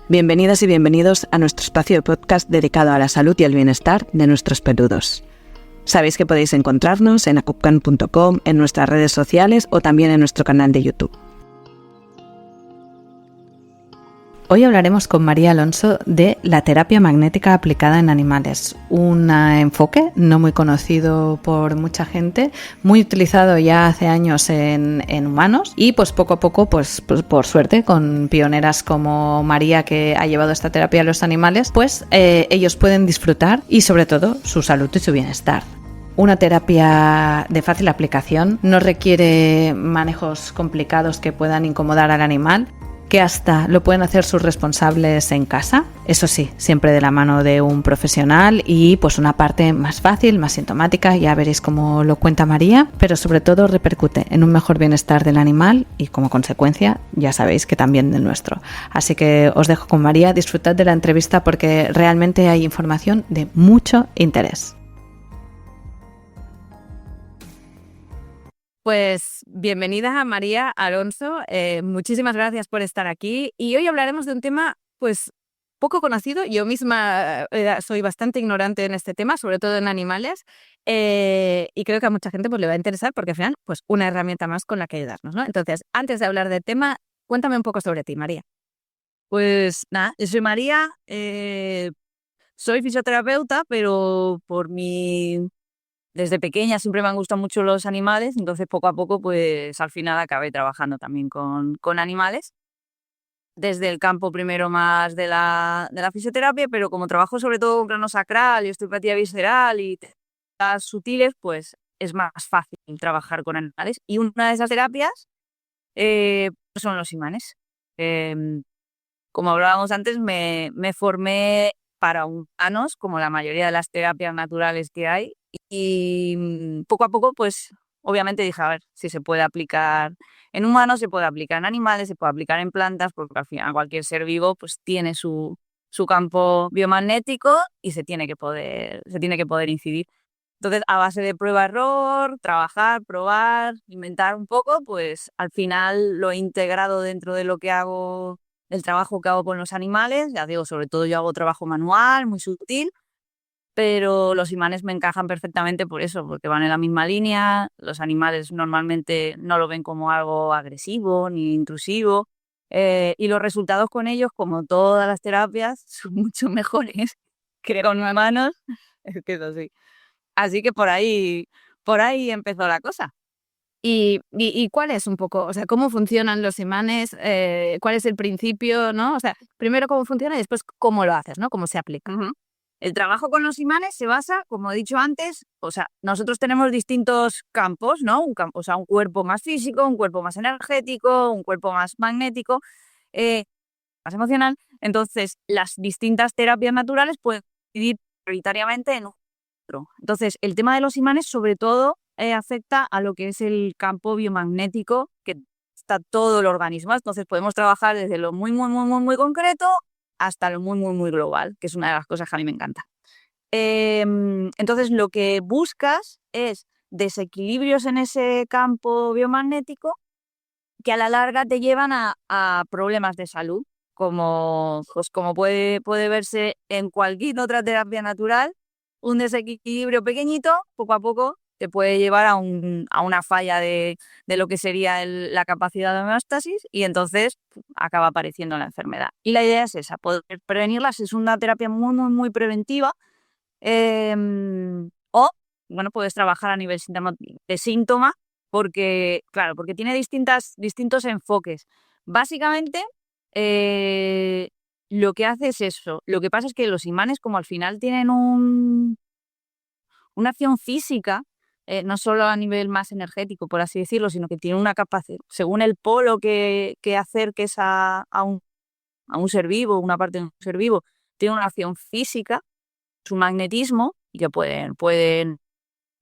Bienvenidas y bienvenidos a nuestro espacio de podcast dedicado a la salud y el bienestar de nuestros peludos. Sabéis que podéis encontrarnos en acupcan.com, en nuestras redes sociales o también en nuestro canal de YouTube. Hoy hablaremos con María Alonso de la terapia magnética aplicada en animales, un enfoque no muy conocido por mucha gente, muy utilizado ya hace años en humanos y pues poco a poco, pues por suerte, con pioneras como María, que ha llevado esta terapia a los animales, pues ellos pueden disfrutar y sobre todo su salud y su bienestar. Una terapia de fácil aplicación, no requiere manejos complicados que puedan incomodar al animal, que hasta lo pueden hacer sus responsables en casa, eso sí, siempre de la mano de un profesional y pues una parte más fácil, más sintomática, ya veréis cómo lo cuenta María, pero sobre todo repercute en un mejor bienestar del animal y como consecuencia ya sabéis que también del nuestro. Así que os dejo con María, disfrutad de la entrevista porque realmente hay información de mucho interés. Pues bienvenida a María Alonso, muchísimas gracias por estar aquí y hoy hablaremos de un tema pues poco conocido. Yo misma soy bastante ignorante en este tema, sobre todo en animales, y creo que a mucha gente pues le va a interesar porque al final pues una herramienta más con la que ayudarnos, ¿no? Entonces, antes de hablar del tema, cuéntame un poco sobre ti, María. Pues nada, yo soy María, soy fisioterapeuta, pero desde pequeña siempre me han gustado mucho los animales, entonces poco a poco pues al final acabé trabajando también con animales, desde el campo primero más de la fisioterapia, pero como trabajo sobre todo con plano sacral y osteopatía visceral y terapias sutiles, pues es más fácil trabajar con animales. Y una de esas terapias son los imanes. Como hablábamos antes, me formé para humanos, como la mayoría de las terapias naturales que hay, y poco a poco, pues obviamente dije, a ver, si se puede aplicar en humanos, se puede aplicar en animales, se puede aplicar en plantas, porque al final cualquier ser vivo pues tiene su campo biomagnético y se tiene que poder incidir. Entonces, a base de prueba-error, trabajar, probar, inventar un poco, pues al final lo he integrado dentro de lo que hago, del trabajo que hago con los animales. Ya digo, sobre todo yo hago trabajo manual, muy sutil, pero los imanes me encajan perfectamente por eso, porque van en la misma línea. Los animales normalmente no lo ven como algo agresivo ni intrusivo, y los resultados con ellos, como todas las terapias, son mucho mejores que con humanos. Es que es así. Así que por ahí empezó la cosa. ¿Y cuál es un poco, o sea, cómo funcionan los imanes? ¿Cuál es el principio, no? O sea, primero cómo funciona y después cómo lo haces, ¿no? Cómo se aplica. Ujú. El trabajo con los imanes se basa, como he dicho antes, o sea, nosotros tenemos distintos campos, ¿no? O sea, un cuerpo más físico, un cuerpo más energético, un cuerpo más magnético, más emocional. Entonces, las distintas terapias naturales pueden incidir prioritariamente en otro. Entonces, el tema de los imanes, sobre todo, afecta a lo que es el campo biomagnético que está todo el organismo. Entonces, podemos trabajar desde lo muy, muy, muy, muy, muy concreto hasta lo muy, muy, muy global, que es una de las cosas que a mí me encanta. Entonces, lo que buscas es desequilibrios en ese campo biomagnético que a la larga te llevan a problemas de salud, como puede verse en cualquier otra terapia natural. Un desequilibrio pequeñito, poco a poco, te puede llevar a una falla de lo que sería la capacidad de homeostasis y entonces acaba apareciendo la enfermedad. Y la idea es esa, poder prevenirlas. Es una terapia muy, muy, muy preventiva. O, bueno, puedes trabajar a nivel de síntoma porque, claro, porque tiene distintos enfoques. Básicamente, eh, lo que hace es eso. Lo que pasa es que los imanes, como al final tienen una acción física, no solo a nivel más energético, por así decirlo, sino que tienen una capacidad, según el polo que acerques a un ser vivo, una parte de un ser vivo, tiene una acción física, su magnetismo, y que pueden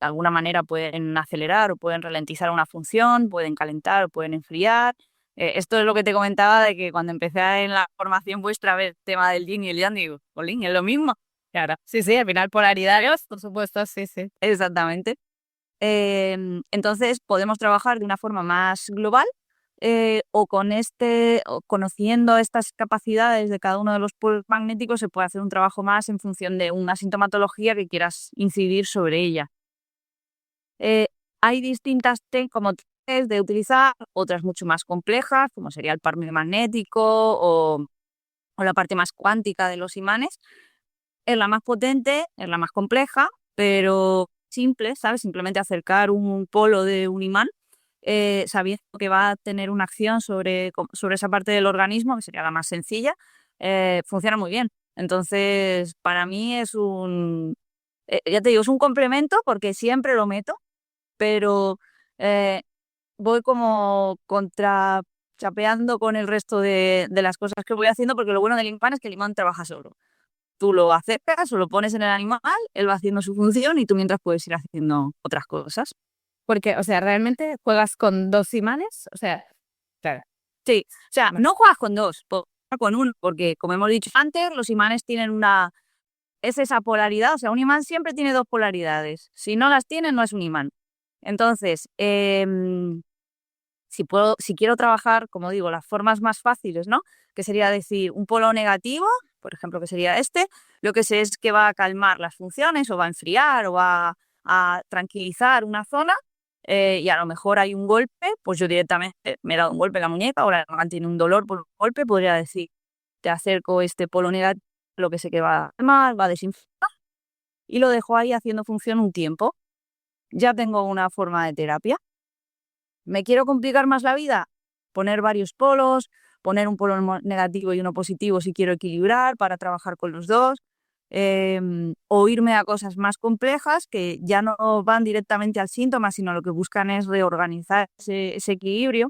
de alguna manera pueden acelerar o pueden ralentizar una función, pueden calentar o pueden enfriar. Esto es lo que te comentaba de que cuando empecé en la formación vuestra a ver el tema del yin y el yang, digo, jolín, es lo mismo. Claro, sí, al final polaridades, por supuesto, sí. Exactamente. Entonces podemos trabajar de una forma más global, o conociendo estas capacidades de cada uno de los polos magnéticos, se puede hacer un trabajo más en función de una sintomatología que quieras incidir sobre ella. Hay distintas como de utilizar, otras mucho más complejas, como sería el par magnético o la parte más cuántica de los imanes. Es la más potente, es la más compleja, pero simple, ¿sabes? Simplemente acercar un polo de un imán, sabiendo que va a tener una acción sobre esa parte del organismo, que sería la más sencilla, funciona muy bien. Entonces, para mí es ya te digo, es un complemento porque siempre lo meto, pero eh, voy como chapeando con el resto de las cosas que voy haciendo, porque lo bueno del imán es que el imán trabaja solo. Tú lo acercas o lo pones en el animal, él va haciendo su función y tú mientras puedes ir haciendo otras cosas. Porque, o sea, realmente juegas con 2 imanes, o sea, claro. Sí, o sea, Vale. no juegas con 2, juegas con uno, porque como hemos dicho antes, los imanes tienen es esa polaridad, o sea, un imán siempre tiene 2 polaridades. Si no las tiene, no es un imán. Entonces, si quiero trabajar, como digo, las formas más fáciles, ¿no? Que sería decir un polo negativo, por ejemplo, que sería lo que sé es que va a calmar las funciones o va a enfriar o va a tranquilizar una zona, y a lo mejor hay un golpe, pues yo directamente me he dado un golpe en la muñeca, ahora tiene un dolor por un golpe, podría decir, te acerco este polo negativo, lo que sé que va a calmar, va a desinflamar, y lo dejo ahí haciendo función un tiempo. Ya tengo una forma de terapia. ¿Me quiero complicar más la vida? Poner varios polos, poner un polo negativo y uno positivo si quiero equilibrar para trabajar con los dos, o irme a cosas más complejas que ya no van directamente al síntoma, sino lo que buscan es reorganizar ese equilibrio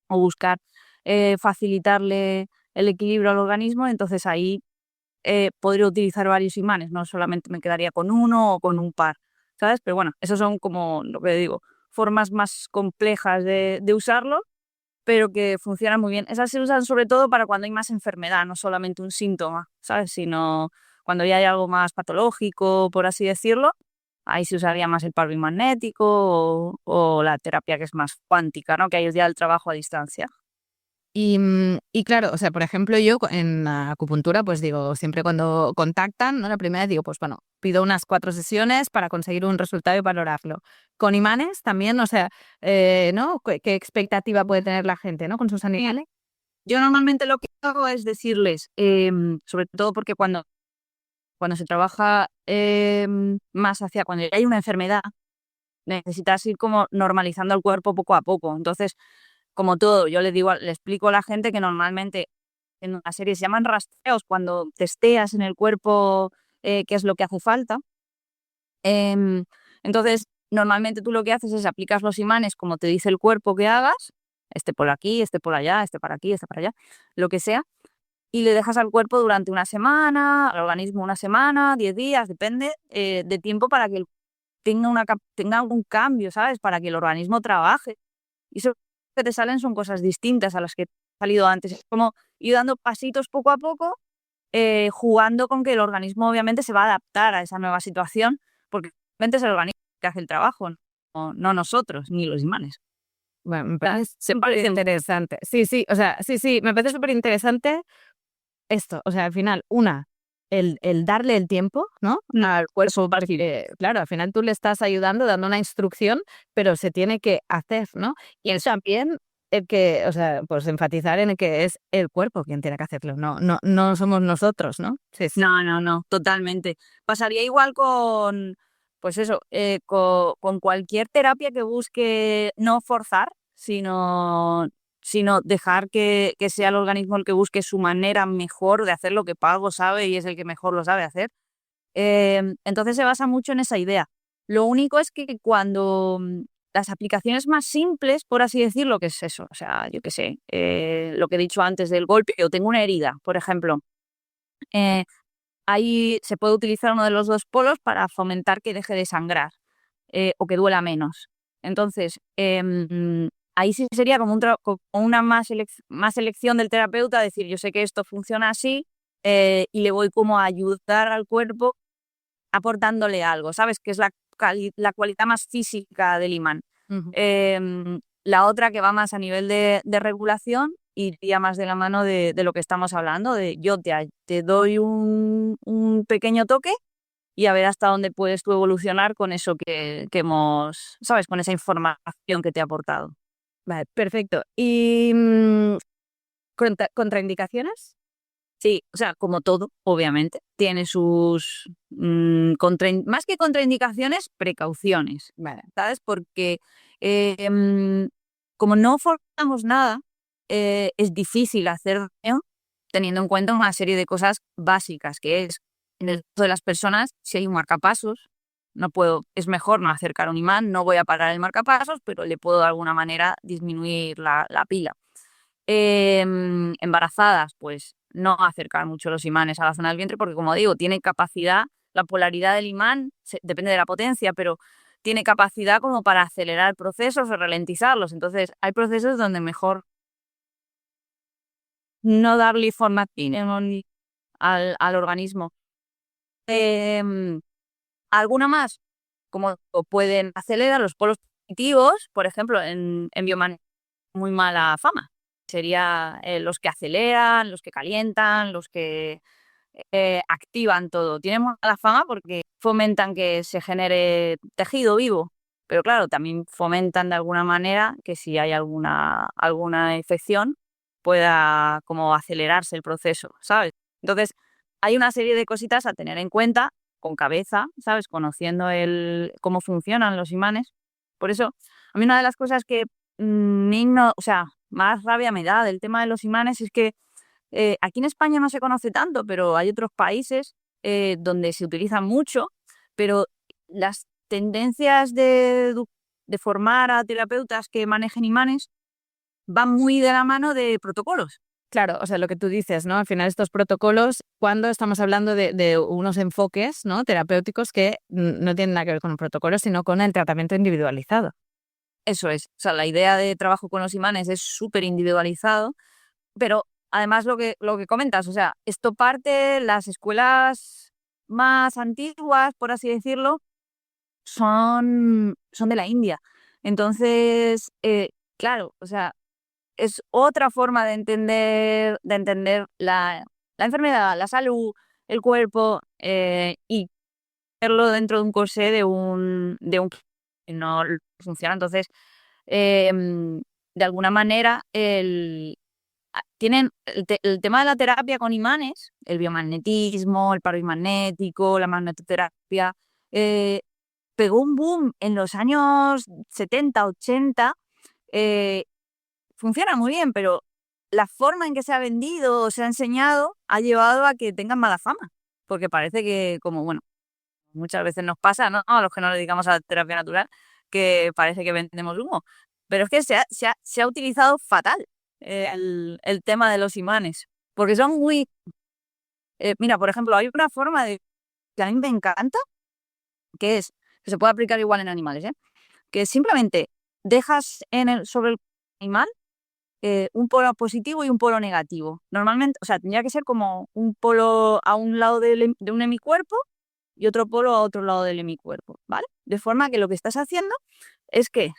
o buscar facilitarle el equilibrio al organismo. Entonces ahí podría utilizar varios imanes, no solamente me quedaría con uno o con un par, ¿sabes? Pero bueno, esos son como lo que digo, formas más complejas de usarlo, pero que funcionan muy bien. Esas se usan sobre todo para cuando hay más enfermedad, no solamente un síntoma, ¿sabes? Sino cuando ya hay algo más patológico, por así decirlo, ahí se usaría más el par magnético o la terapia que es más cuántica, ¿no? Que ahí es ya el trabajo a distancia. Y claro, o sea, por ejemplo, yo en la acupuntura, pues digo, siempre cuando contactan, ¿no? La primera vez digo, pues bueno, pido unas 4 sesiones para conseguir un resultado y valorarlo. Con imanes también, o sea, ¿no? ¿Qué expectativa puede tener la gente, ¿no? Con sus animales. Yo normalmente lo que hago es decirles, sobre todo porque cuando se trabaja más hacia cuando ya hay una enfermedad, necesitas ir como normalizando el cuerpo poco a poco. Entonces, como todo, yo le explico a la gente que normalmente en una serie se llaman rastreos, cuando testeas en el cuerpo qué es lo que hace falta. Entonces, normalmente tú lo que haces es aplicas los imanes como te dice el cuerpo que hagas, este por aquí, este por allá, este para aquí, este para allá, lo que sea, y le dejas al cuerpo durante una semana, al organismo una semana, 10 días, depende de tiempo para que tenga algún cambio, ¿sabes? Para que el organismo trabaje. Y eso que te salen son cosas distintas a las que he salido antes. Es como ir dando pasitos poco a poco, jugando con que el organismo obviamente se va a adaptar a esa nueva situación, porque realmente es el organismo que hace el trabajo, no nosotros, ni los imanes. Bueno, me parece Se súper parecen. interesante. Sí, sí, o sea, sí, me parece súper interesante esto. O sea, al final, el darle el tiempo, ¿no? Al cuerpo, porque, claro, al final tú le estás ayudando, dando una instrucción, pero se tiene que hacer, ¿no? Y es también el que, o sea, pues enfatizar en el que es el cuerpo quien tiene que hacerlo, no somos nosotros, ¿no? Sí, sí. No, totalmente. Pasaría igual pues eso, con cualquier terapia que busque no forzar, sino dejar que sea el organismo el que busque su manera mejor de hacer lo que para algo sabe y es el que mejor lo sabe hacer. Entonces se basa mucho en esa idea. Lo único es que cuando las aplicaciones más simples, por así decirlo, que es eso, o sea, yo qué sé, lo que he dicho antes del golpe, o tengo una herida, por ejemplo, eh, ahí se puede utilizar uno de los 2 polos para fomentar que deje de sangrar, o que duela menos. Entonces, ahí sí sería como una más elección del terapeuta, decir, yo sé que esto funciona así, y le voy como a ayudar al cuerpo aportándole algo, ¿sabes? Que es la cualidad más física del imán. Ujú. Em, La otra que va más a nivel de regulación iría más de la mano de lo que estamos hablando, de yo te doy un pequeño toque y a ver hasta dónde puedes tú evolucionar con eso que hemos, ¿sabes? Con esa información que te ha aportado. Vale, perfecto. ¿Y contraindicaciones? Sí, o sea, como todo, obviamente, tiene sus, más que contraindicaciones, precauciones, Vale. ¿sabes? Porque como no forzamos nada, es difícil hacer daño teniendo en cuenta una serie de cosas básicas, que es, en el caso de las personas, si hay un marcapasos, no puedo, es mejor no acercar un imán, no voy a parar el marcapasos, pero le puedo de alguna manera disminuir la pila. Embarazadas, pues no acercar mucho los imanes a la zona del vientre, porque como digo, tiene capacidad, la polaridad del imán, depende de la potencia, pero tiene capacidad como para acelerar procesos o ralentizarlos. Entonces, hay procesos donde mejor no darle información al organismo. ¿Alguna más? Como pueden acelerar los polos positivos, por ejemplo, en bioman muy mala fama. Sería los que aceleran, los que calientan, los que activan todo. Tienen mala fama porque fomentan que se genere tejido vivo, pero claro, también fomentan de alguna manera que si hay alguna infección pueda como acelerarse el proceso, ¿sabes? Entonces, hay una serie de cositas a tener en cuenta con cabeza, ¿sabes? Conociendo cómo funcionan los imanes. Por eso, a mí una de las cosas que o sea, más rabia me da del tema de los imanes es que aquí en España no se conoce tanto, pero hay otros países donde se utilizan mucho, pero las tendencias de formar a terapeutas que manejen imanes van muy de la mano de protocolos. Claro, o sea, lo que tú dices, ¿no? Al final estos protocolos, cuando estamos hablando de unos enfoques, ¿no? Terapéuticos que no tienen nada que ver con el protocolo, sino con el tratamiento individualizado. Eso es, o sea, la idea de trabajo con los imanes es súper individualizado, pero además lo que comentas, o sea, esto parte, las escuelas más antiguas, por así decirlo, son de la India. Entonces, claro, o sea, es otra forma de entender la enfermedad, la salud, el cuerpo, y verlo dentro de un corsé de un que no funciona. Entonces, de alguna manera, tienen el tema de la terapia con imanes, el biomagnetismo, el paro magnético, la magnetoterapia, eh, pegó un boom en los años 70, 80. Funciona muy bien, pero la forma en que se ha vendido o se ha enseñado ha llevado a que tengan mala fama, porque parece que, como bueno, muchas veces nos pasa, ¿no? A los que nos dedicamos a la terapia natural, que parece que vendemos humo. Pero es que se ha utilizado fatal el tema de los imanes, porque son muy... mira, por ejemplo, hay una forma que a mí me encanta, que es, que se puede aplicar igual en animales, que simplemente dejas sobre el animal un polo positivo y un polo negativo. Normalmente, o sea, tendría que ser como un polo a un lado de un hemicuerpo y otro polo a otro lado del hemicuerpo, ¿vale? De forma que lo que estás haciendo es que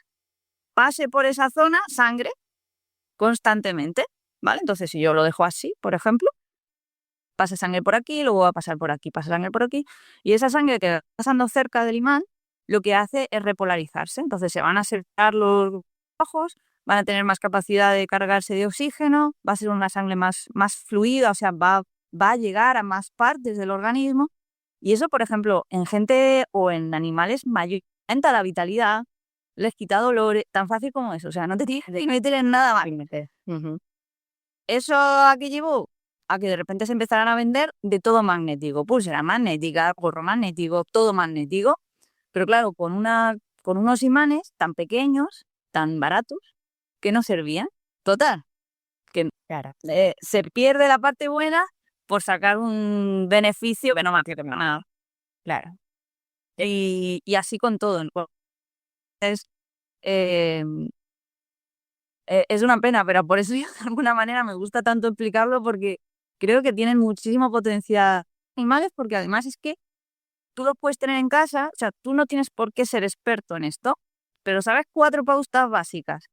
pase por esa zona sangre constantemente, ¿vale? Entonces, si yo lo dejo así, por ejemplo, pasa sangre por aquí, luego va a pasar por aquí, pasa sangre por aquí, y esa sangre que va pasando cerca del imán, lo que hace es repolarizarse. Entonces, se van a separar los ojos, van a tener más capacidad de cargarse de oxígeno, va a ser una sangre más fluida, o sea, va a llegar a más partes del organismo. Y eso, por ejemplo, en gente o en animales aumenta la vitalidad, les quita dolores, tan fácil como eso. O sea, no te tienes que meter en nada más. Ujú. ¿Eso a qué llevó? A que de repente se empezaran a vender de todo magnético. Pulsera magnética, gorro magnético, todo magnético. Pero claro, con unos imanes tan pequeños, tan baratos, que no servían. Total, que Claro. se pierde la parte buena por sacar un beneficio que no me hace nada. Claro. Y así con todo. Entonces, eh, es una pena, pero por eso yo de alguna manera me gusta tanto explicarlo, porque creo que tienen muchísimo potencial animales, porque además es que tú los puedes tener en casa, o sea, tú no tienes por qué ser experto en esto, pero sabes 4 pautas básicas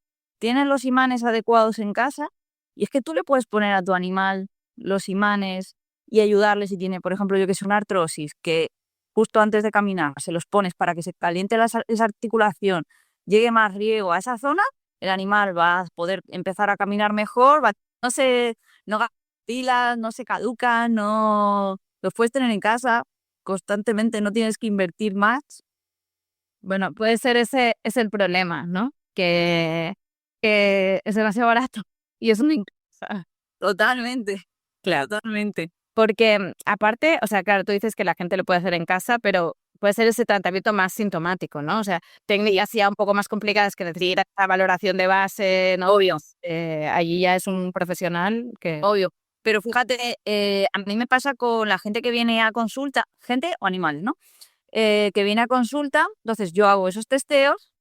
tienes los imanes adecuados en casa y es que tú le puedes poner a tu animal los imanes y ayudarle si tiene, por ejemplo, yo que sé, una artrosis, que justo antes de caminar se los pones para que se caliente esa articulación, llegue más riego a esa zona, el animal va a poder empezar a caminar mejor, no gasta pilas, no se caducan, no los puedes tener en casa constantemente, no tienes que invertir más. Bueno, puede ser ese es el problema, ¿no? Que es demasiado barato y es una cosa. Totalmente, Claro. totalmente. Porque aparte, o sea, claro, tú dices que la gente lo puede hacer en casa, pero puede ser ese tratamiento más sintomático, ¿no? O sea, técnicas ya un poco más complicadas que necesitan esa valoración de base, ¿no? Obvio, Allí ya es un profesional que... obvio. Pero fíjate, a mí me pasa con la gente que viene a consulta, gente o animales, ¿no? Que viene a consulta, entonces yo hago esos testeos,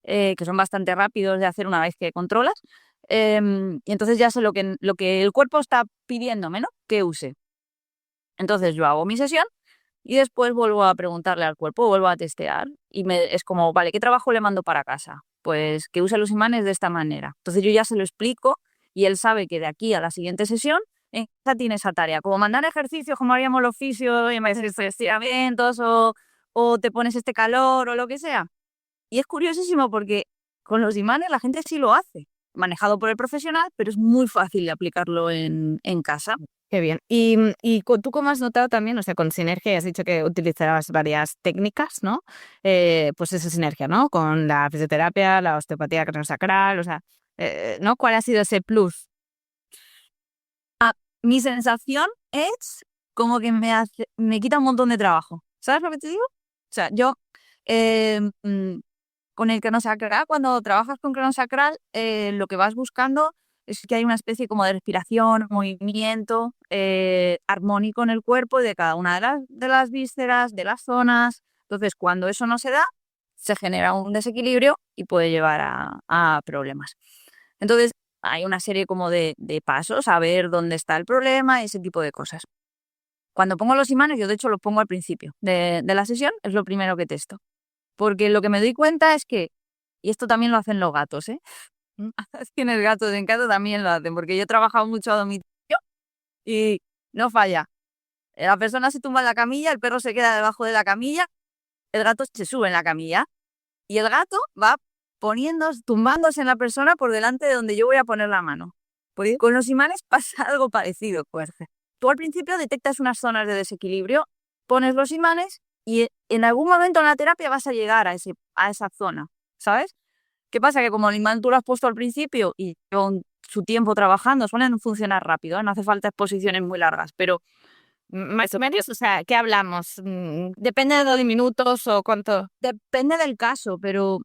que son bastante rápidos de hacer una vez que controlas, y entonces ya sé lo que el cuerpo está pidiéndome, ¿no? Que use. Entonces yo hago mi sesión y después vuelvo a preguntarle al cuerpo, vuelvo a testear y es como, vale, ¿qué trabajo le mando para casa? Pues que use los imanes de esta manera. Entonces yo ya se lo explico y él sabe que de aquí a la siguiente sesión en casa tiene esa tarea, como mandar ejercicios, como haríamos los fisios, y me dices estiramientos o te pones este calor o lo que sea. Y es curiosísimo porque con los imanes la gente sí lo hace, manejado por el profesional, pero es muy fácil de aplicarlo en casa. Qué bien. Tú cómo has notado también, o sea, con Sinergia has dicho que utilizabas varias técnicas, ¿no? Pues esa sinergia, ¿no? Con la fisioterapia, la osteopatía craneosacral, o sea, ¿no? ¿Cuál ha sido ese plus? Mi sensación es como que me quita un montón de trabajo. ¿Sabes lo que te digo? O sea, yo con el cronosacral, cuando trabajas con cronosacral, lo que vas buscando es que hay una especie como de respiración, movimiento armónico en el cuerpo de cada una de las vísceras, de las zonas. Entonces, cuando eso no se da, se genera un desequilibrio y puede llevar a problemas. Entonces, hay una serie como de pasos a ver dónde está el problema y ese tipo de cosas. Cuando pongo los imanes, yo de hecho los pongo al principio de la sesión, es lo primero que testo. Porque lo que me doy cuenta es que, y esto también lo hacen los gatos, ¿eh? Tienes gatos en casa, también lo hacen, porque yo he trabajado mucho a domicilio y no falla. La persona se tumba en la camilla, el perro se queda debajo de la camilla, el gato se sube en la camilla y el gato va tumbándose en la persona por delante de donde yo voy a poner la mano. Pues con los imanes pasa algo parecido, pues. Tú al principio detectas unas zonas de desequilibrio, pones los imanes y en algún momento en la terapia vas a llegar a esa zona, ¿sabes? ¿Qué pasa? Que como el imán tú lo has puesto al principio y con su tiempo trabajando suelen funcionar rápido, ¿eh? No hace falta exposiciones muy largas, pero Más o menos, o sea, ¿qué hablamos? ¿Depende de minutos o cuánto? depende del caso, pero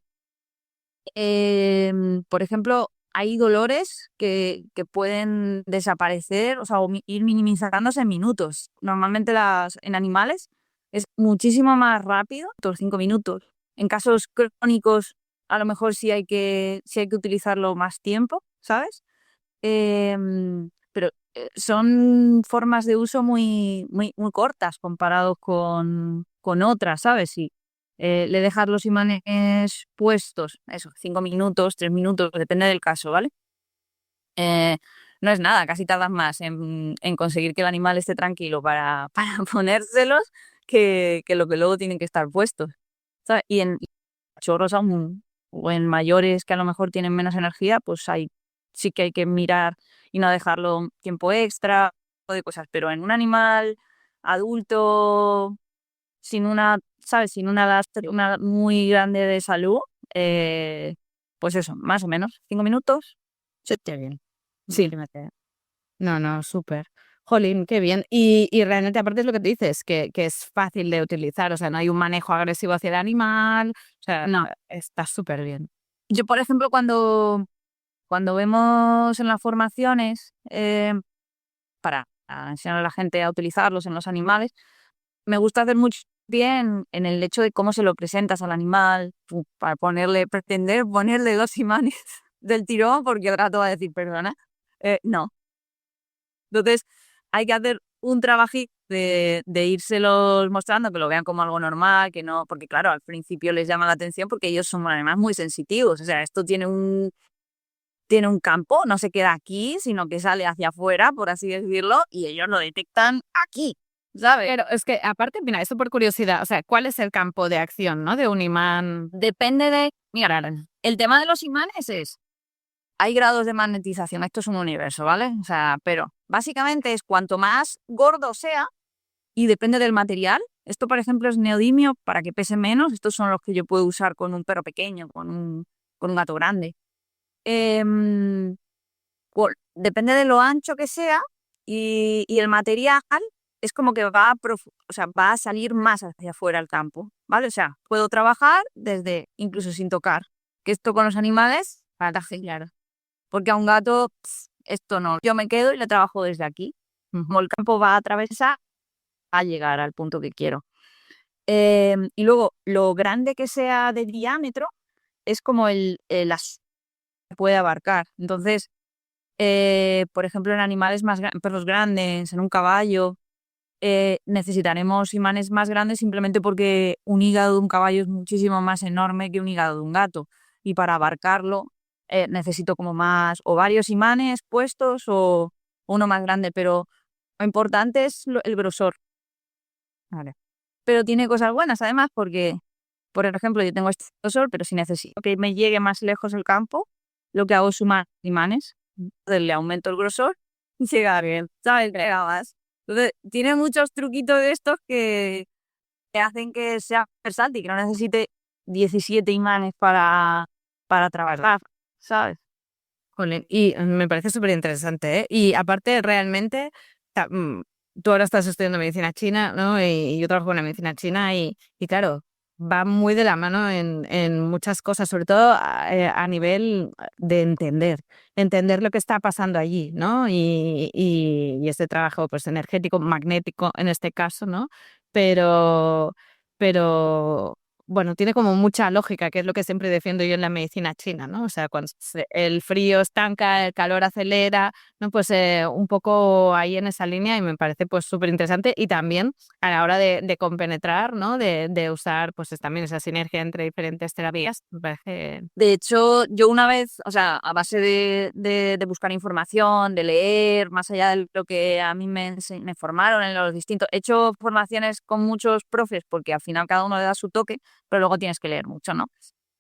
por ejemplo, hay dolores que pueden desaparecer, o sea, ir minimizándose en minutos. Normalmente en animales es muchísimo más rápido, otros 5 minutos. En casos crónicos, a lo mejor sí hay que utilizarlo más tiempo, ¿sabes? Pero son formas de uso muy, muy, muy cortas comparados con otras, ¿sabes? Si le dejas los imanes puestos, eso, 5 minutos, 3 minutos, depende del caso, ¿vale? Eh, no es nada, casi tardas más en conseguir que el animal esté tranquilo para ponérselos que lo que luego tienen que estar puestos, ¿sabes? Y en cachorros aún, o en mayores que a lo mejor tienen menos energía, pues sí que hay que mirar y no dejarlo tiempo extra o de cosas. Pero en un animal adulto, ¿sabes? Sin una lastre una muy grande de salud, pues eso, más o menos, 5 minutos. Sí, qué bien. Sí, no, no, súper. Jolín, qué bien. Y realmente, aparte es lo que te dices, que es fácil de utilizar, o sea, no hay un manejo agresivo hacia el animal, o sea, No. está súper bien. Yo, por ejemplo, cuando vemos en las formaciones para enseñar a la gente a utilizarlos en los animales, me gusta hacer mucho bien en el hecho de cómo se lo presentas al animal, para pretender ponerle los imanes del tirón, porque el gato va a decir, perdona, no. Entonces, hay que hacer un trabajito de írselos mostrando, que lo vean como algo normal, que no, porque claro, al principio les llama la atención porque ellos son además muy sensitivos, o sea, esto tiene tiene un campo, no se queda aquí, sino que sale hacia afuera, por así decirlo, y ellos lo detectan aquí, ¿sabes? Pero es que aparte, mira, esto por curiosidad, o sea, ¿cuál es el campo de acción, ¿no? De un imán. Depende de... Mira, el tema de los imanes es... Hay grados de magnetización, esto es un universo, ¿vale? O sea, pero básicamente es cuanto más gordo sea, y depende del material. Esto, por ejemplo, es neodimio para que pese menos. Estos son los que yo puedo usar con un perro pequeño, con un gato grande. Em, Depende de lo ancho que sea y el material es como que o sea, va a salir más hacia afuera el campo, ¿vale? O sea, puedo trabajar desde incluso sin tocar. Que esto con los animales, para claro. Porque a un gato, esto no. Yo me quedo y le trabajo desde aquí. Como el campo va a atravesar, a llegar al punto que quiero. Y luego, lo grande que sea de diámetro es como las puede abarcar. Entonces, por ejemplo, en animales perros grandes, en un caballo, necesitaremos imanes más grandes simplemente porque un hígado de un caballo es muchísimo más enorme que un hígado de un gato. Y para abarcarlo, necesito como más, o varios imanes puestos o uno más grande, pero lo importante es el grosor. Vale. Pero tiene cosas buenas además porque, por ejemplo, yo tengo este grosor, pero si necesito que me llegue más lejos el campo, lo que hago es sumar imanes, le aumento el grosor y llega bien, ¿sabes? Llega más. Entonces, tiene muchos truquitos de estos que hacen que sea versátil, que no necesite 17 imanes para trabajar, ¿sabes? Jolín, y me parece súper interesante, ¿eh? Y aparte, realmente, tú ahora estás estudiando medicina china, ¿no? Y yo trabajo en la medicina china y claro, va muy de la mano en muchas cosas, sobre todo a nivel de entender lo que está pasando allí, ¿no? Y este trabajo, pues, energético, magnético en este caso, ¿no? Pero, pero bueno, tiene como mucha lógica, que es lo que siempre defiendo yo en la medicina china, ¿no? O sea, cuando el frío estanca, el calor acelera, ¿no? Pues un poco ahí en esa línea y me parece pues súper interesante y también a la hora de compenetrar, ¿no? De usar pues también esa sinergia entre diferentes terapias, me parece. De hecho, yo una vez, o sea, a base de buscar información, de leer, más allá de lo que a mí me formaron en los distintos, he hecho formaciones con muchos profes porque al final cada uno le da su toque, pero luego tienes que leer mucho, ¿no?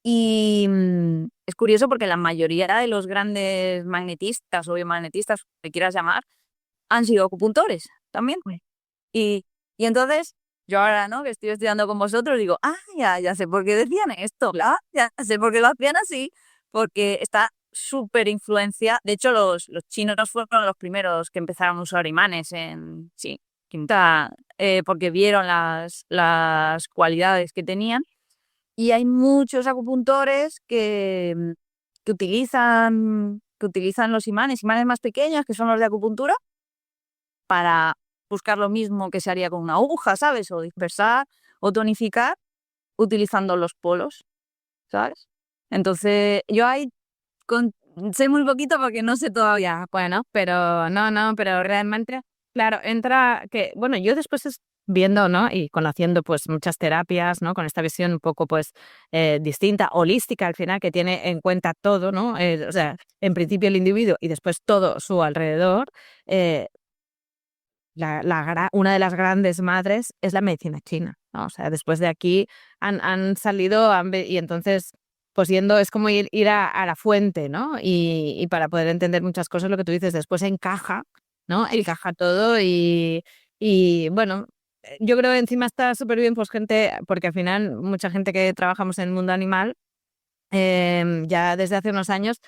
Y es curioso porque la mayoría de los grandes magnetistas o biomagnetistas, que quieras llamar, han sido acupuntores también. Y, y entonces, yo ahora, ¿no? Que estoy estudiando con vosotros, digo, ya sé por qué decían esto, ya sé por qué lo hacían así, porque está súper influencia. De hecho, los chinos fueron los primeros que empezaron a usar imanes sí, quinta, porque vieron las cualidades que tenían. Y hay muchos acupuntores que utilizan los imanes más pequeños, que son los de acupuntura, para buscar lo mismo que se haría con una aguja, ¿sabes? O dispersar o tonificar utilizando los polos, ¿sabes? Entonces, yo ahí sé muy poquito porque no sé todavía. Bueno, pero no, pero realmente, claro, entra que, bueno, yo después viendo, ¿no? Y conociendo pues muchas terapias, ¿no? Con esta visión un poco pues distinta, holística al final, que tiene en cuenta todo, ¿no? O sea, en principio el individuo y después todo su alrededor. eh, una de las grandes madres es la medicina china, ¿no? O sea, después de aquí han salido y entonces, pues yendo, es como ir a la fuente, ¿no? Y para poder entender muchas cosas, lo que tú dices, después encaja, ¿no? Encaja todo y bueno, yo creo que encima está súper bien, pues gente, porque al final mucha gente que trabajamos en el mundo animal, ya desde hace unos años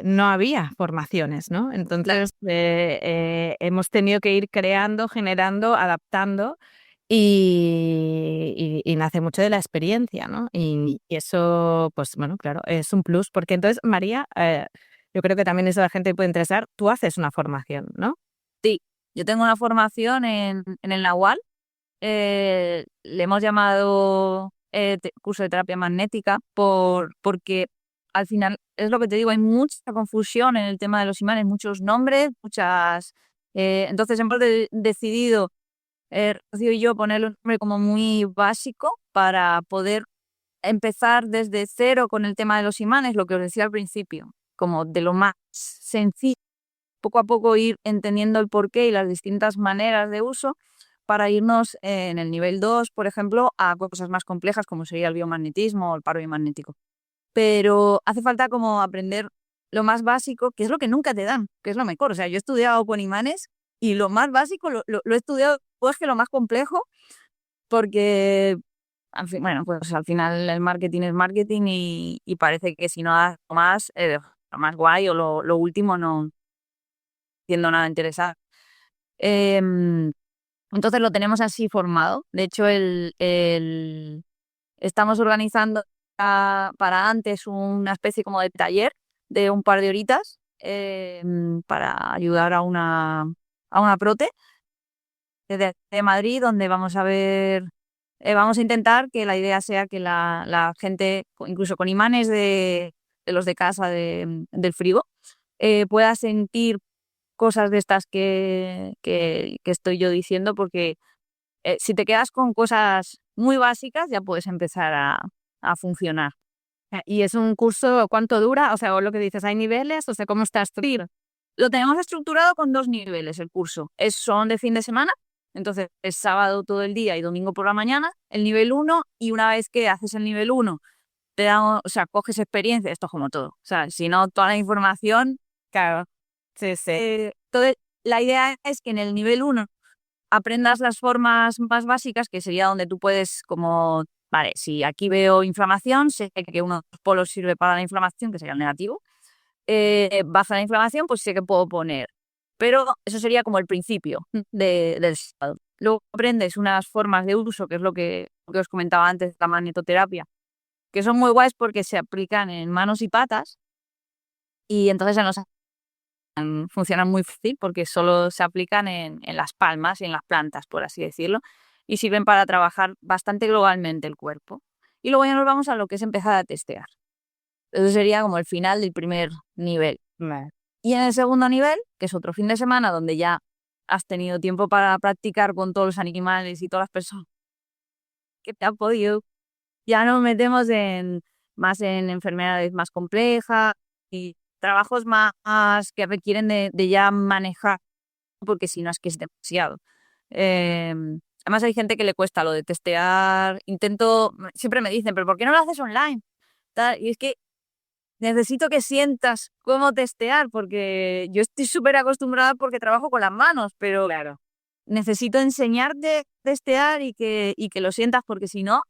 no había formaciones, ¿no? Entonces hemos tenido que ir creando, generando, adaptando y nace mucho de la experiencia, ¿no? Y eso, pues bueno, claro, es un plus, porque entonces, María, yo creo que también eso a la gente puede interesar, tú haces una formación, ¿no? Sí, yo tengo una formación en el Nahual, le hemos llamado curso de terapia magnética porque al final es lo que te digo, hay mucha confusión en el tema de los imanes, muchos nombres, entonces hemos decidido, Rocío y yo, ponerle un nombre como muy básico para poder empezar desde cero con el tema de los imanes, lo que os decía al principio. como de lo más sencillo, poco a poco ir entendiendo el porqué y las distintas maneras de uso para irnos en el nivel 2, por ejemplo, a cosas más complejas como sería el biomagnetismo o el paro biomagnético. Pero hace falta como aprender lo más básico, que es lo que nunca te dan, que es lo mejor. O sea, yo he estudiado con imanes y lo más básico lo he estudiado pues que lo más complejo, porque, en fin, bueno, pues al final el marketing es marketing y parece que si no das lo más guay o lo último no siendo nada interesante. Em, entonces lo tenemos así formado. De hecho, estamos organizando para antes una especie como de taller de un par de horitas para ayudar a una prote de Madrid, donde vamos a ver, vamos a intentar que la idea sea que la gente, incluso con imanes de los de casa del frigo, pueda sentir cosas de estas que estoy yo diciendo, porque si te quedas con cosas muy básicas ya puedes empezar a funcionar. ¿Y es un curso, cuánto dura? O sea, o lo que dices, ¿hay niveles? O sea, ¿cómo está estructurado? Lo tenemos estructurado con 2 niveles el curso. Son de fin de semana, entonces es sábado todo el día y domingo por la mañana, el nivel 1, y una vez que haces el nivel 1, te dan, o sea, coges experiencia, esto es como todo. O sea, si no, toda la información, Claro, sí, sí. entonces la idea es que en el nivel 1 aprendas las formas más básicas, que sería donde tú puedes como, vale, si aquí veo inflamación, sé que uno de los polos sirve para la inflamación, que sería el negativo. Baja la inflamación, pues sé que puedo poner. Pero eso sería como el principio del estado. Luego aprendes unas formas de uso, que es lo que os comentaba antes de la magnetoterapia, que son muy guays porque se aplican en manos y patas y entonces ya nos funcionan muy fácil porque solo se aplican en las palmas y en las plantas, por así decirlo, y sirven para trabajar bastante globalmente el cuerpo. Y luego ya nos vamos a lo que es empezar a testear. Eso sería como el final del primer nivel. Vale. Y en el segundo nivel, que es otro fin de semana, donde ya has tenido tiempo para practicar con todos los animales y todas las personas que te han podido, ya nos metemos más en enfermedades más complejas y trabajos más que requieren de ya manejar, porque si no es que es demasiado. Además hay gente que le cuesta lo de testear. Siempre me dicen, pero ¿por qué no lo haces online? Y es que necesito que sientas cómo testear, porque yo estoy súper acostumbrada porque trabajo con las manos, pero Claro. necesito enseñarte a testear y que lo sientas, porque si no,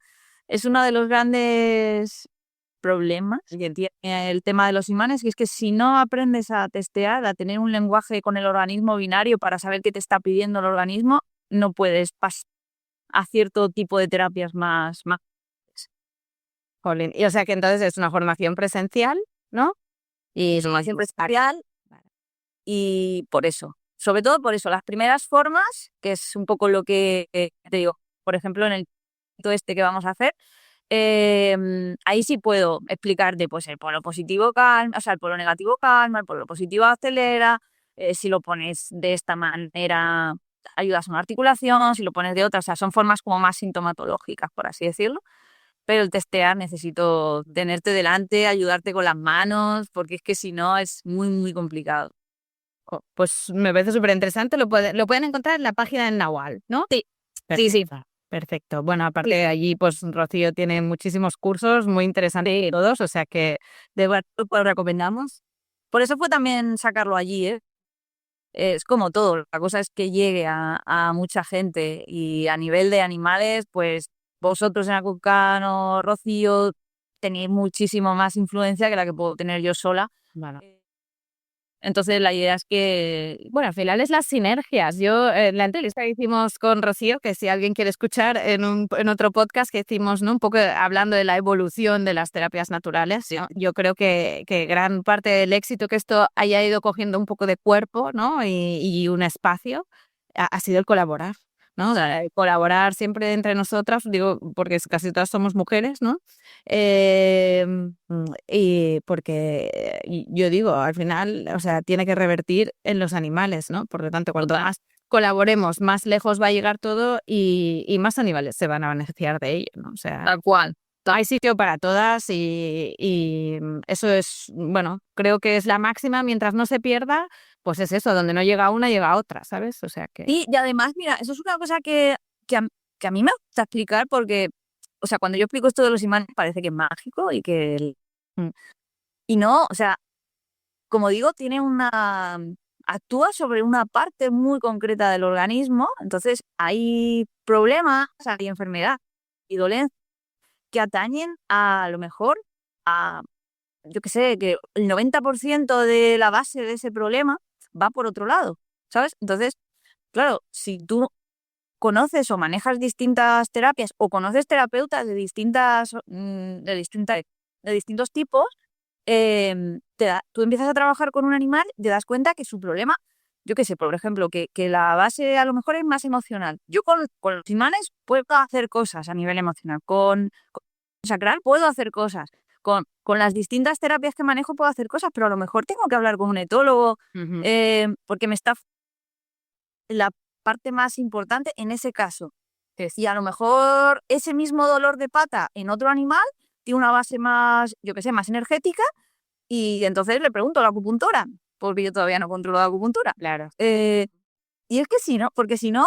es uno de los grandes problemas que tiene el tema de los imanes, que es que si no aprendes a testear, a tener un lenguaje con el organismo binario para saber qué te está pidiendo el organismo, no puedes pasar a cierto tipo de terapias más. Jolín. Y o sea que entonces es una formación presencial, ¿no? Y formación empresarial, y por eso, sobre todo por eso, las primeras formas, que es un poco lo que te digo, por ejemplo, en el todo este que vamos a hacer, ahí sí puedo explicarte pues el polo positivo calma, o sea, el polo negativo calma, el polo positivo acelera, si lo pones de esta manera ayudas a una articulación, si lo pones de otra, o sea, son formas como más sintomatológicas, por así decirlo. Pero el testear necesito tenerte delante, ayudarte con las manos, porque es que si no es muy, muy complicado. Pues me parece súper interesante. Lo pueden encontrar en la página de Nahual, ¿no? Sí, Perfecto. sí. Perfecto. Bueno, aparte de allí, pues Rocío tiene muchísimos cursos muy interesantes todos, o sea que de verdad lo recomendamos. Por eso fue también sacarlo allí, ¿eh? Es como todo, la cosa es que llegue a mucha gente, y a nivel de animales, pues vosotros en Acucano, Rocío, tenéis muchísimo más influencia que la que puedo tener yo sola. bueno. Entonces la idea es que, Bueno, al final es las sinergias. Yo, en la entrevista que hicimos con Rocío, que si alguien quiere escuchar en otro podcast que hicimos, ¿no? Un poco hablando de la evolución de las terapias naturales, ¿no? Yo creo que gran parte del éxito que esto haya ido cogiendo un poco de cuerpo, ¿no? y un espacio ha sido el colaborar, ¿no? O sea, el colaborar siempre entre nosotras, digo, porque casi todas somos mujeres, ¿no? Y porque yo digo, al final, o sea, tiene que revertir en los animales, ¿no? Por lo tanto, cuanto más colaboremos, más lejos va a llegar todo y más animales se van a beneficiar de ello, ¿no? O sea, tal cual. hay sitio para todas y eso es, bueno, creo que es la máxima. Mientras no se pierda, pues es eso, donde no llega una, llega otra, ¿sabes? O sea que... Sí, y además, mira, eso es una cosa que a mí me gusta explicar porque, o sea, cuando yo explico esto de los imanes parece que es mágico y Mm, y no, o sea, como digo, actúa sobre una parte muy concreta del organismo, entonces hay problemas, hay enfermedad y dolencias que atañen a lo mejor a, yo qué sé, que el 90% de la base de ese problema va por otro lado, ¿sabes? Entonces, claro, si tú conoces o manejas distintas terapias o conoces terapeutas de distintos tipos, tú empiezas a trabajar con un animal y te das cuenta que su problema, yo qué sé, por ejemplo, que la base a lo mejor es más emocional. Yo con los imanes puedo hacer cosas a nivel emocional, con sacral puedo hacer cosas, con las distintas terapias que manejo puedo hacer cosas, pero a lo mejor tengo que hablar con un etólogo ujú. porque me está la parte más importante en ese caso. Y a lo mejor ese mismo dolor de pata en otro animal tiene una base más, yo qué sé, más energética y entonces le pregunto a la acupuntora, porque yo todavía no controlo la acupuntura. Claro, Y es que si no, porque si no,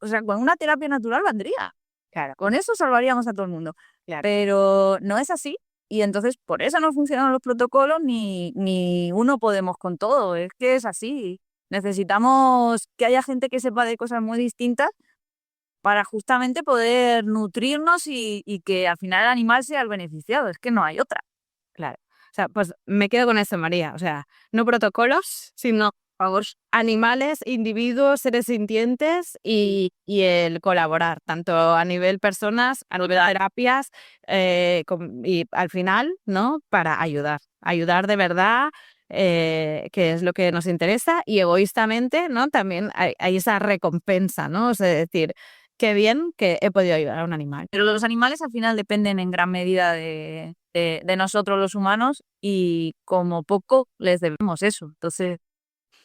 o sea, con una terapia natural valdría. claro, Con eso salvaríamos a todo el mundo. claro. Pero no es así. Y entonces por eso no funcionan los protocolos ni uno podemos con todo. Es que es así. Necesitamos que haya gente que sepa de cosas muy distintas para justamente poder nutrirnos y que al final el animal sea el beneficiado. Es que no hay otra. Claro. O sea, pues me quedo con eso, María. O sea, no protocolos, sino animales, individuos, seres sintientes y el colaborar, tanto a nivel personas, a nivel terapias, y al final, ¿no? Para ayudar. Ayudar de verdad, que es lo que nos interesa, y egoístamente, ¿no? También hay esa recompensa, ¿no? O sea, decir, qué bien que he podido ayudar a un animal. Pero los animales al final dependen en gran medida de nosotros los humanos y como poco les debemos eso. Entonces,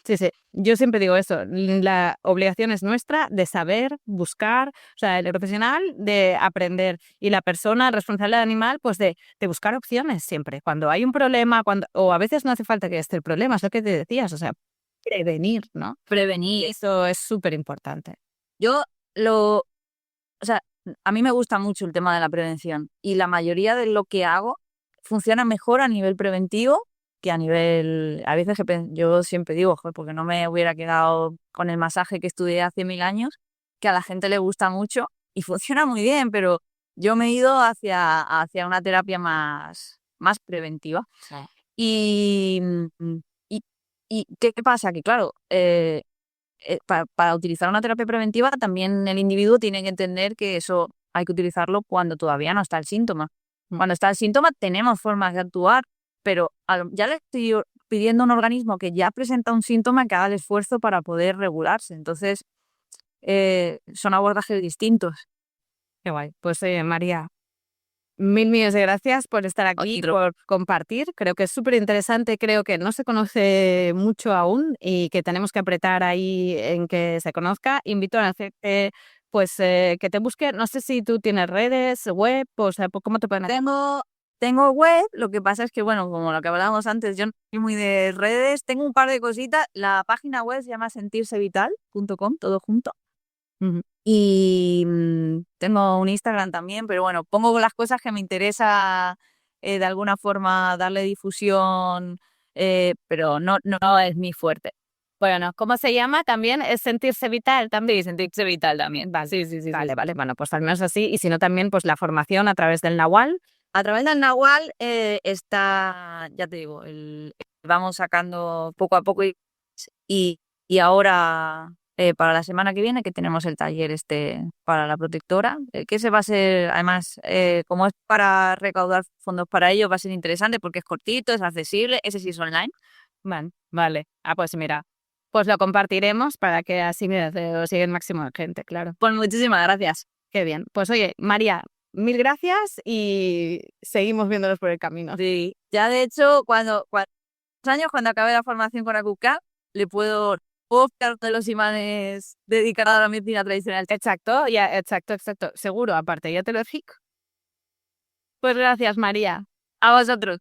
Sí, sí. Yo siempre digo eso, la obligación es nuestra de saber, buscar, o sea, el profesional de aprender y la persona responsable del animal, pues de buscar opciones siempre. Cuando hay un problema, o a veces no hace falta que esté el problema, es lo que te decías, o sea, prevenir, ¿no? Y prevenir. eso es súper importante. Yo o sea, a mí me gusta mucho el tema de la prevención y la mayoría de lo que hago funciona mejor a nivel preventivo que a nivel, a veces yo siempre digo, joder, porque no me hubiera quedado con el masaje que estudié hace 1000 años, que a la gente le gusta mucho y funciona muy bien, pero yo me he ido hacia una terapia más preventiva. Sí. Y, y, y ¿qué pasa? Que claro, para utilizar una terapia preventiva también el individuo tiene que entender que eso hay que utilizarlo cuando todavía no está el síntoma. Mm. Cuando está el síntoma tenemos formas de actuar, pero ya le estoy pidiendo a un organismo que ya presenta un síntoma que haga el esfuerzo para poder regularse. Entonces, son abordajes distintos. Qué guay. Pues María, mil millones de gracias por estar aquí, Otro. por compartir. Creo que es súper interesante, creo que no se conoce mucho aún y que tenemos que apretar ahí en que se conozca. Invito a hacerte, pues, que te busque. No sé si tú tienes redes, web, o sea, ¿cómo te pueden hacer? Tengo web, lo que pasa es que, bueno, como lo que hablábamos antes, yo no soy muy de redes, tengo un par de cositas. La página web se llama sentirsevital.com, todo junto. Ujú. Y tengo un Instagram también, pero bueno, pongo las cosas que me interesa de alguna forma darle difusión, pero no es mi fuerte. Bueno, ¿cómo se llama? También es sentirse vital también. Sí, sentirse vital también. Vale, Sí, sí, sí, sí. vale, vale. Bueno, pues al menos así. Y si no, también pues la formación a través del Nahual. A través del Nahual está, ya te digo, vamos sacando poco a poco y ahora para la semana que viene que tenemos el taller para la protectora, que ese va a ser, además, como es para recaudar fondos para ello, va a ser interesante porque es cortito, es accesible, ese sí es online. Vale, vale. Ah, pues mira, pues lo compartiremos para que así lo siga el máximo de gente, claro. Pues muchísimas gracias. Qué bien. Pues oye, María, mil gracias y seguimos viéndolos por el camino. Sí, ya de hecho, cuando acabe la formación con ACUCAP, puedo optar de los imanes dedicados a la medicina tradicional. Exacto, ya, exacto, exacto. Seguro, aparte, ya te lo explico. Pues gracias, María. A vosotros.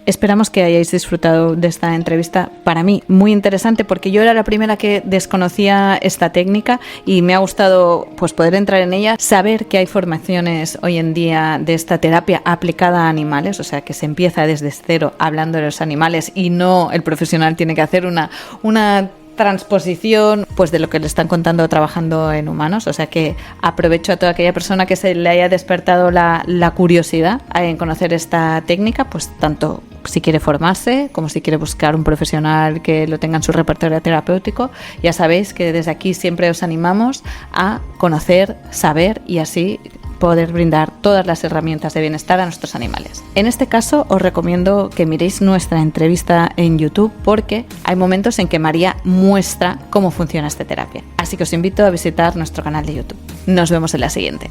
Esperamos que hayáis disfrutado de esta entrevista, para mí muy interesante, porque yo era la primera que desconocía esta técnica y me ha gustado pues poder entrar en ella, saber que hay formaciones hoy en día de esta terapia aplicada a animales, o sea que se empieza desde cero hablando de los animales y no el profesional tiene que hacer una transposición pues de lo que le están contando trabajando en humanos, o sea que aprovecho a toda aquella persona que se le haya despertado la curiosidad en conocer esta técnica, pues tanto si quiere formarse como si quiere buscar un profesional que lo tenga en su repertorio terapéutico. Ya sabéis que desde aquí siempre os animamos a conocer, saber y así poder brindar todas las herramientas de bienestar a nuestros animales. En este caso os recomiendo que miréis nuestra entrevista en YouTube porque hay momentos en que María muestra cómo funciona esta terapia. Así que os invito a visitar nuestro canal de YouTube. Nos vemos en la siguiente.